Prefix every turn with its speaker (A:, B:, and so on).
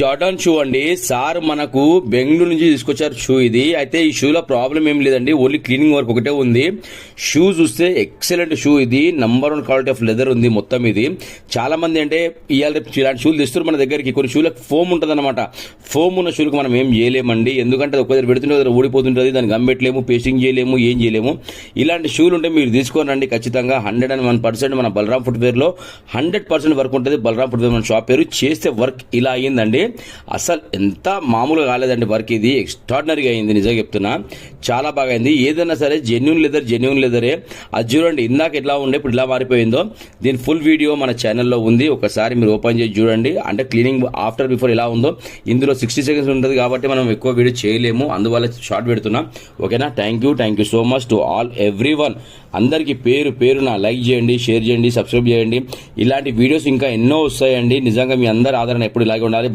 A: Jordan shoe అండి. Sir మనకు బెంగళూరు నుంచి తీసుకొచ్చారు షూ. ఇది అయితే ఈ షూలో ప్రాబ్లం ఏం లేదండి, ఓన్లీ క్లీనింగ్ వర్క్ ఒకటే ఉంది. షూ చూస్తే ఎక్సలెంట్ షూ. ఇది నంబర్ 1 క్వాలిటీ ఆఫ్ లెదర్ ఉంది మొత్తం. ఇది చాలా మంది అంటే ఇవాళ ఇలాంటి షూలు తెస్తారు మన దగ్గరికి. కొన్ని షూలకు ఫోమ్ ఉంటుంది అనమాట. ఫోమ్ ఉన్న షూలకు మనం ఏం చేయలేమండి, ఎందుకంటే ఒక దగ్గర పెడుతుంటే దగ్గర ఊడిపోతుంటుంది, దాన్ని గమ్మెట్లేము, పేస్టింగ్ చేయలేము, ఏం చేయలేము. ఇలాంటి షూలు ఉంటే మీరు తీసుకోనండి ఖచ్చితంగా. 101% మన బలరాం ఫుట్వేర్ లో 100% వర్క్ ఉంటుంది. బలరాం ఫుట్వేర్ మన షాప్ పేరు. చేస్తే వర్క్ ఇలా అయ్యిందండి, అసలు ఎంత మామూలుగా కాలేదండి వర్క్. ఇది ఎక్స్ట్రాడినరీగా అయింది, నిజంగా చెప్తున్నా. చాలా బాగా అయింది. ఏదైనా సరే జెన్యూన్ లెదరే. అది చూడండి, ఇందాక ఎట్లా ఉండే ఇప్పుడు ఇలా మారిపోయిందో. దీని ఫుల్ వీడియో మన ఛానల్లో ఉంది, ఒకసారి మీరు ఓపెన్ చేసి చూడండి. అంటే క్లీనింగ్ ఆఫ్టర్ బిఫోర్ ఎలా ఉందో. ఇందులో 60 సెకండ్స్ ఉంటుంది కాబట్టి మనం ఎక్కువ వీడియో చేయలేము, అందువల్ల షార్ట్ పెడుతున్నాం. ఓకేనా? Thank you so much to all everyone. అందరికీ పేరున లైక్ చేయండి, షేర్ చేయండి, సబ్స్క్రైబ్ చేయండి. ఇలాంటి వీడియోస్ ఇంకా ఎన్నో వస్తాయండి. నిజంగా మీ అందరి ఆదరణ ఎప్పుడు ఇలాగే ఉండాలి.